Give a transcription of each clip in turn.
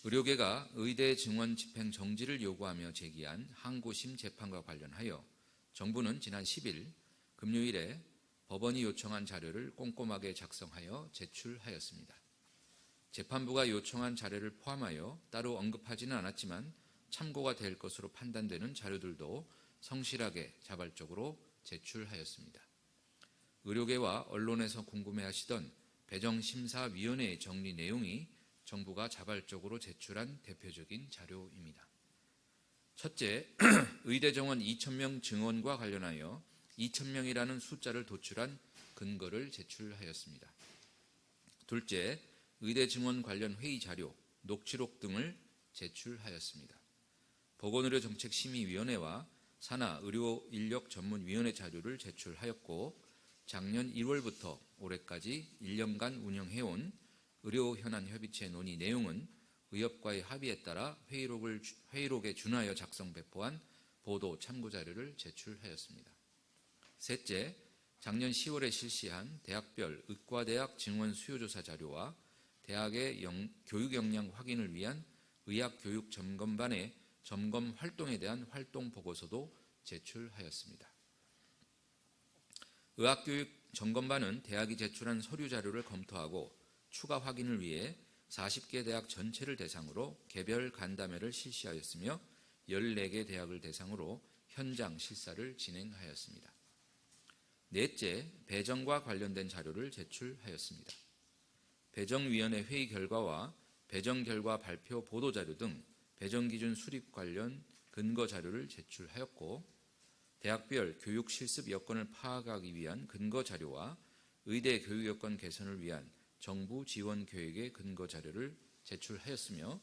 의료계가 의대 증원 집행 정지를 요구하며 제기한 항고심 재판과 관련하여 정부는 지난 10일 금요일에 법원이 요청한 자료를 꼼꼼하게 작성하여 제출하였습니다. 재판부가 요청한 자료를 포함하여 따로 언급하지는 않았지만 참고가 될 것으로 판단되는 자료들도 성실하게 자발적으로 제출하였습니다. 의료계와 언론에서 궁금해하시던 배정심사위원회의 정리 내용이 정부가 자발적으로 제출한 대표적인 자료입니다. 첫째, 의대 정원 2,000명 증원과 관련하여 2,000명이라는 숫자를 도출한 근거를 제출하였습니다. 둘째, 의대 증원 관련 회의 자료, 녹취록 등을 제출하였습니다. 보건의료정책심의위원회와 산하의료인력전문위원회 자료를 제출하였고 작년 1월부터 올해까지 1년간 운영해온 의료현안협의체 논의 내용은 의협과의 합의에 따라 회의록에 준하여 작성 배포한 보도 참고자료를 제출하였습니다. 셋째, 작년 10월에 실시한 대학별 의과대학 증원 수요조사 자료와 대학의 교육 역량 확인을 위한 의학교육 점검반의 점검 활동에 대한 활동 보고서도 제출하였습니다. 의학교육 점검반은 대학이 제출한 서류 자료를 검토하고 추가 확인을 위해 40개 대학 전체를 대상으로 개별 간담회를 실시하였으며 14개 대학을 대상으로 현장 실사를 진행하였습니다. 넷째, 배정과 관련된 자료를 제출하였습니다. 배정위원회 회의 결과와 배정 결과 발표 보도자료 등 배정기준 수립 관련 근거 자료를 제출하였고 대학별 교육 실습 여건을 파악하기 위한 근거 자료와 의대 교육 여건 개선을 위한 정부 지원 계획의 근거 자료를 제출하였으며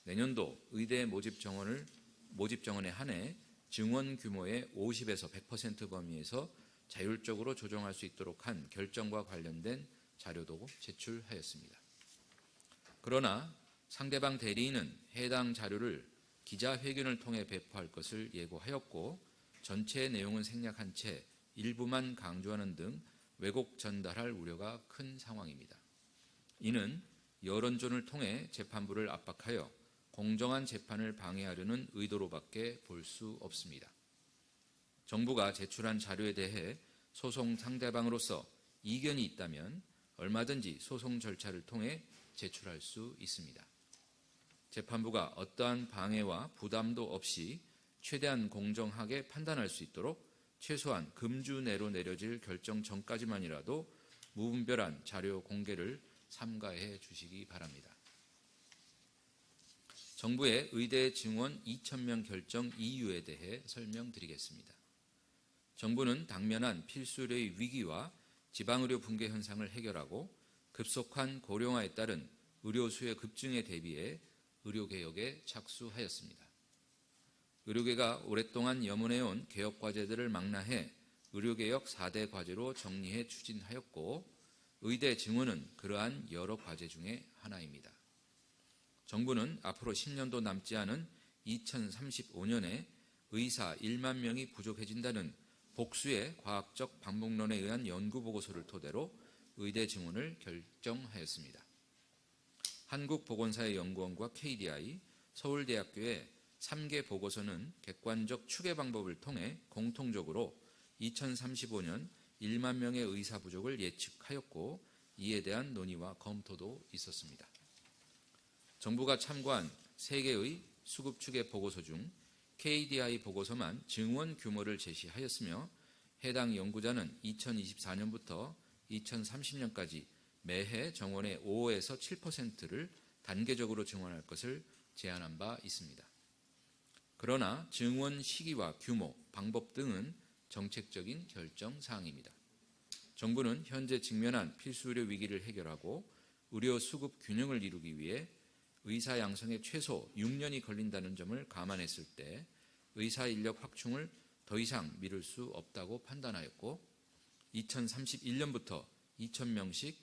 내년도 의대 모집 정원에 한해 증원 규모의 50에서 100% 범위에서 자율적으로 조정할 수 있도록 한 결정과 관련된 자료도 제출하였습니다. 그러나 상대방 대리인은 해당 자료를 기자회견을 통해 배포할 것을 예고하였고 전체 내용은 생략한 채 일부만 강조하는 등 왜곡 전달할 우려가 큰 상황입니다. 이는 여론전을 통해 재판부를 압박하여 공정한 재판을 방해하려는 의도로밖에 볼 수 없습니다. 정부가 제출한 자료에 대해 소송 상대방으로서 이견이 있다면 얼마든지 소송 절차를 통해 제출할 수 있습니다. 재판부가 어떠한 방해와 부담도 없이 최대한 공정하게 판단할 수 있도록 최소한 금주 내로 내려질 결정 전까지만이라도 무분별한 자료 공개를 삼가해 주시기 바랍니다. 정부의 의대 증원 2,000명 결정 이유에 대해 설명드리겠습니다. 정부는 당면한 필수의료의 위기와 지방의료 붕괴 현상을 해결하고 급속한 고령화에 따른 의료 수요 급증에 대비해 의료개혁에 착수하였습니다. 의료계가 오랫동안 염원해온 개혁과제들을 망라해 의료개혁 4대 과제로 정리해 추진하였고 의대 증원은 그러한 여러 과제 중에 하나입니다. 정부는 앞으로 10년도 남지 않은 2035년에 의사 1만 명이 부족해진다는 복수의 과학적 반복론에 의한 연구보고서를 토대로 의대 증원을 결정하였습니다. 한국보건사회연구원과 KDI, 서울대학교의 3개 보고서는 객관적 추계 방법을 통해 공통적으로 2035년 1만 명의 의사 부족을 예측하였고 이에 대한 논의와 검토도 있었습니다. 정부가 참고한 3개의 수급 추계 보고서 중 KDI 보고서만 증원 규모를 제시하였으며 해당 연구자는 2024년부터 2030년까지 매해 정원의 5에서 7%를 단계적으로 증원할 것을 제안한 바 있습니다. 그러나 증원 시기와 규모, 방법 등은 정책적인 결정 사항입니다. 정부는 현재 직면한 필수의료 위기를 해결하고 의료 수급 균형을 이루기 위해 의사 양성에 최소 6년이 걸린다는 점을 감안했을 때 의사 인력 확충을 더 이상 미룰 수 없다고 판단하였고 2031년부터 2,000명씩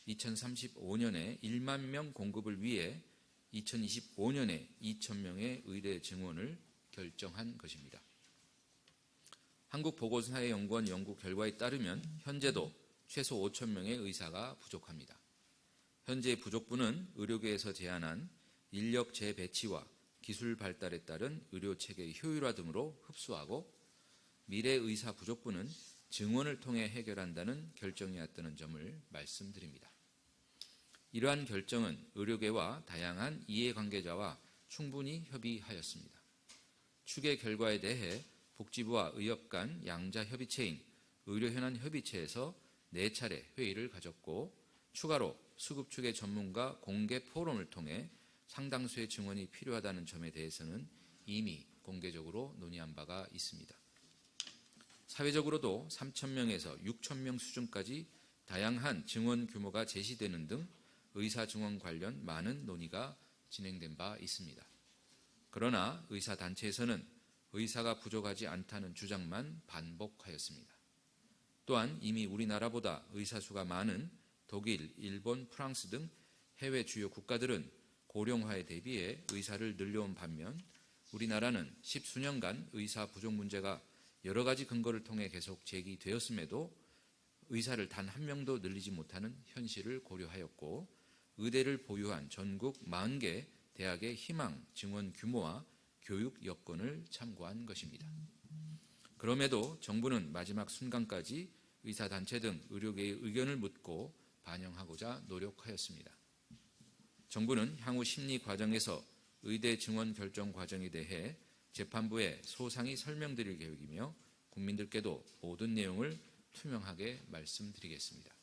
2035년에 1만 명 공급을 위해 2025년에 2,000명의 의대 증원을 결정한 것입니다. 한국보건사회연구원 연구 결과에 따르면 현재도 최소 5,000명의 의사가 부족합니다. 현재 부족분은 의료계에서 제안한 인력 재배치와 기술 발달에 따른 의료 체계의 효율화 등으로 흡수하고 미래 의사 부족분은 증원을 통해 해결한다는 결정이었다는 점을 말씀드립니다. 이러한 결정은 의료계와 다양한 이해관계자와 충분히 협의하였습니다. 추계 결과에 대해 복지부와 의협 간 양자 협의체인 의료현안 협의체에서 4차례 회의를 가졌고 추가로 수급 추계 전문가 공개 포럼을 통해 상당수의 증언이 필요하다는 점에 대해서는 이미 공개적으로 논의한 바가 있습니다. 사회적으로도 3,000명에서 6,000명 수준까지 다양한 증언 규모가 제시되는 등 의사 증언 관련 많은 논의가 진행된 바 있습니다. 그러나 의사단체에서는 의사가 부족하지 않다는 주장만 반복하였습니다. 또한 이미 우리나라보다 의사 수가 많은 독일, 일본, 프랑스 등 해외 주요 국가들은 고령화에 대비해 의사를 늘려온 반면 우리나라는 10수년간 의사 부족 문제가 여러 가지 근거를 통해 계속 제기되었음에도 의사를 단 한 명도 늘리지 못하는 현실을 고려하였고 의대를 보유한 전국 40개 대학의 희망 증원 규모와 교육 여건을 참고한 것입니다. 그럼에도 정부는 마지막 순간까지 의사단체 등 의료계의 의견을 묻고 반영하고자 노력하였습니다. 정부는 향후 심리 과정에서 의대 증원 결정 과정에 대해 재판부에 소상히 설명드릴 계획이며 국민들께도 모든 내용을 투명하게 말씀드리겠습니다.